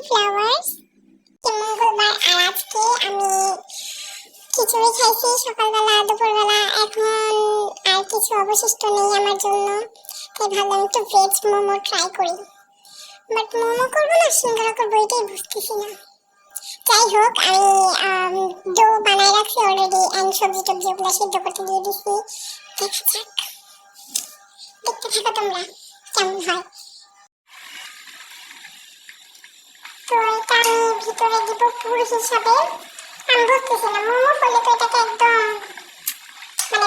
Flowers. মঙ্গলবার আর আজকে আমি খিচুড়ি খাইছি সকালবেলা, দুপুরবেলা। এখন আর কিছু অবশিষ্ট নেই আমার জন্য, তাই ভাবলাম একটু ভেজ মোমো ট্রাই করি। বাট মোমো করবো না সিঙ্গারা করবো এটাই বুঝতেছি না। যাই হোক, আমি ডো বানাই রাখছি অলরেডি, অ্যান্ড সবজি টবজি ওগুলো সিদ্ধ করতে দিয়ে দিচ্ছি। দেখা যাক, দেখতে থাকো তোমরা কেমন হয়। তো এটা আমি ভিতরে দিব পুর হিসাবে। আমি বুঝতেছি না, মোমো করলে তো এটাকে একদম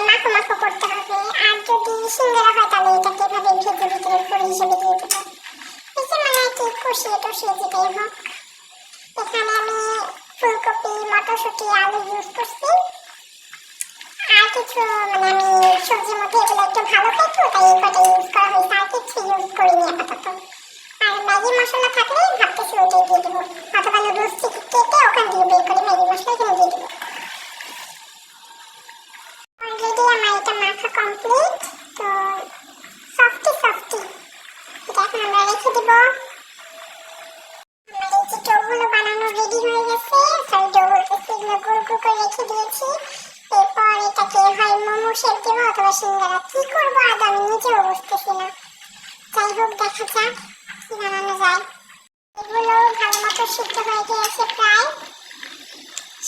মাখো মাখো করতে হবে, আর যদি সিঙ্গারা হয় তাহলে এটাকে এভাবে ভেজে ভিতরে পুর হিসেবে দিয়ে দেবো। এই যে আর কি কষিয়ে টষিয়ে যেটাই হোক। এখানে আমি ফুলকপি, মটরশুঁটি, আলু ইউজ করছি। আর কিছু আমি সবজির মধ্যে এগুলো একটু ভালো খাই তো, তাই এই কটা ইউজ করা হয়েছে, আর কিছু ইউজ করিনি আপাতত। আর ম্যাগি মশলা থাকলে ভাবতেছি ওইটাই দিয়ে দেবো, অথবা নুডলস কেটে ওখান দিয়ে বের করে ম্যাগি মশলা এখানে দিয়ে দেবো। অলরেডি আমার এটা মাখা কমপ্লিট। তো সফটি সফটি এটা এখন আমরা রেখে দেবো। আমার এই যে ডোগুলো বানানো রেডি হয়ে গেছে, সরি ডো বলতেছি, এগুলো গোল গোল করে রেখে দিয়েছি। এরপর এটাকে হয় মোমো শেপ দেবো অথবা সিঙ্গারা, কি করবো আজ আমি নিজেও বুঝতেছি না। যাই হোক, দেখা যাক কি বানানো যায়। এগুলো ভালো মতো সিদ্ধ হয়ে গিয়েছে, প্রায়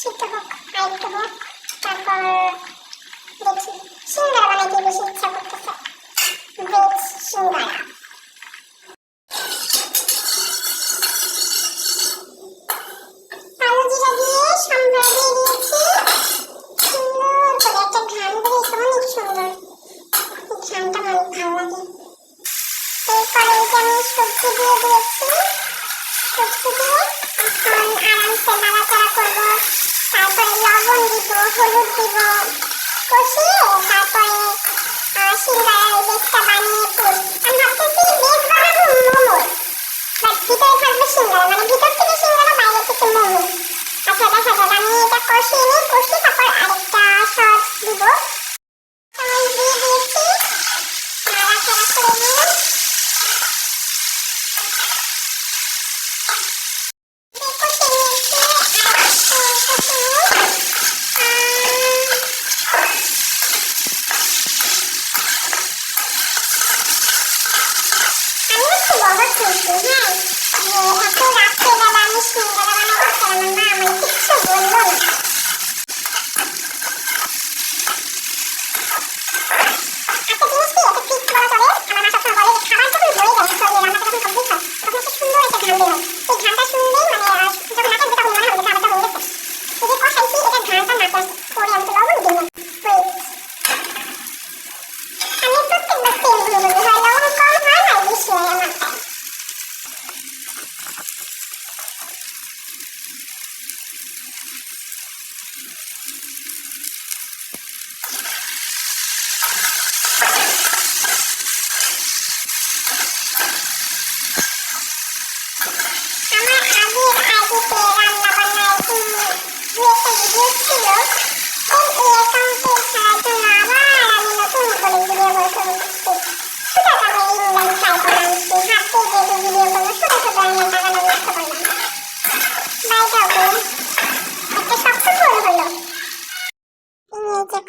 সিদ্ধ হোক, আরেকটু হোক, তারপর দেখি। সিঙ্গারা বানাইতে বেশি ইচ্ছা করতেছে, ভেজ সিঙ্গারা। কালো জিরা দিয়ে সম্বর দিয়ে দিয়েছি, সুন্দর করে একটা ঘ্রাণ বেরিয়েছে, অনেক সুন্দর। এই ঘ্রাণটা অনেক ভালো লাগে। এরপরে আমি সবজি দিয়ে দিয়েছি, সবজি দিয়ে এখন আরামসে নাড়াচাড়া করবো। তারপরে লবণ দিব, হলুদ দিব, কষিয়ে তারপরে সিঙ্গারার বেসটা বানিয়ে পুর। আমি ভাবতেছি বেস বানাবো মোমোর, বাট ভিতরে থাকবে সিঙ্গারা, ভিতর থেকে সিঙ্গারা, বাইরে থেকে মোমো। আচ্ছা দেখা যাক, আমি এটা কষিয়ে নিই, কষিয়ে তারপর আরেকটা সস দিব। সস দিয়ে দিয়েছি, নাড়াচাড়া করে নিই।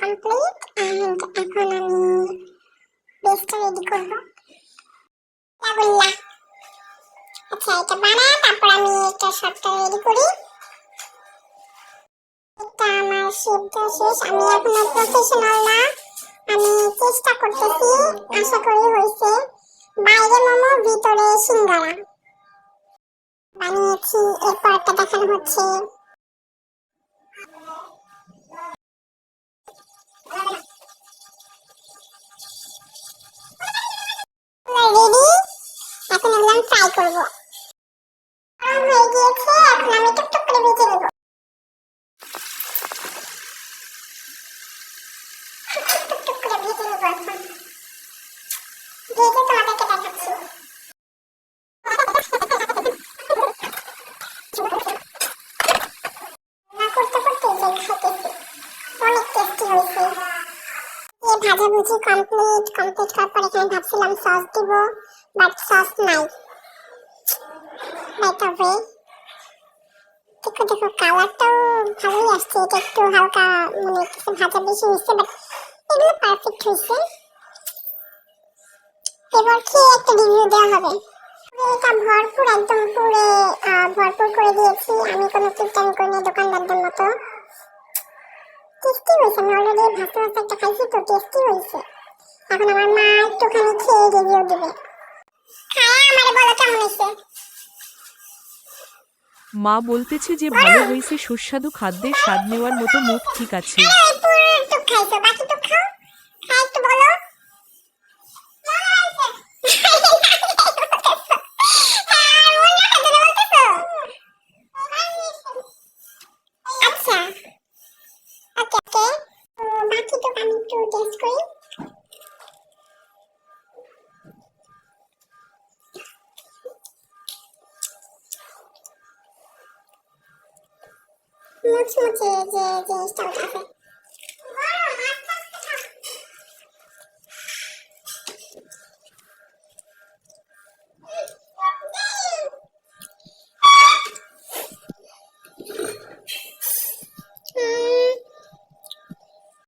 কমপ্লিট, এন্ড এখন আমি বেসটা রেডি করবো। আচ্ছা, এটা বানায় তারপর আমি এটা সবটা রেডি করি। এটা আমার সিদ্ধ শেষ। আমি এখনো প্রফেশনাল না, আমি চেষ্টা করতেছি, আশা করি হয়েছে। বাইরে মোমো, ভিতরে সিঙ্গারা বানিয়েছি। এরপর একটা দেখানো হচ্ছে। রেডি, এখন এগুলো আমি ফ্রাই করবো। হয়ে গিয়েছে, এখন আমি টুকটুক করে ভেজে নেবো। টুকটুক করে ভেজে নেবো এখন, ভেজে তোমাদেরকে দেখাচ্ছি। করতে করতে যে খাইতেছি, অনেক টেস্টি হয়েছে। এই ভাজাভুজি কমপ্লিট করার পর এখানে ভাবছিলাম সস দিব, বাট সস নাই। বাই দ্য ওয়ে, দেখো দেখো কালারটাও ভালোই আসছে, এটা একটু হালকা মনে হচ্ছে ভাজা বেশি হয়েছে, বাট এগুলো পারফেক্ট হয়েছে। এবার খেয়ে একটা রিভিউ দেওয়া হবে। এটা ভরপুর, একদম পুরে ভরপুর করে দিয়েছি আমি, কোনো কিপটামি করিনি দোকানদারদের মতো। টেস্টি হয়েছে, আমি অলরেডি ভাজা ভাজা একটা খাইছি তো টেস্টি হয়েছে। এখন আমার মা একটুখানি খেয়ে রিভিউ দিবে। খায়া আমারে বলো কেমন হয়েছে। মা বলতেছে যে ভালো হয়েছে, সুস্বাদু খাদ্যের স্বাদ নেওয়ার মতো মুখ ঠিক আছে। পুরো টুক খাইছো, বাকি টুক খাও, খাই একটু বলো। আচ্ছা ওকে ওকে, বাকি টুক আমি একটু টেস্ট করি। মুচমুচে যে জিনিসটা ওটা আছে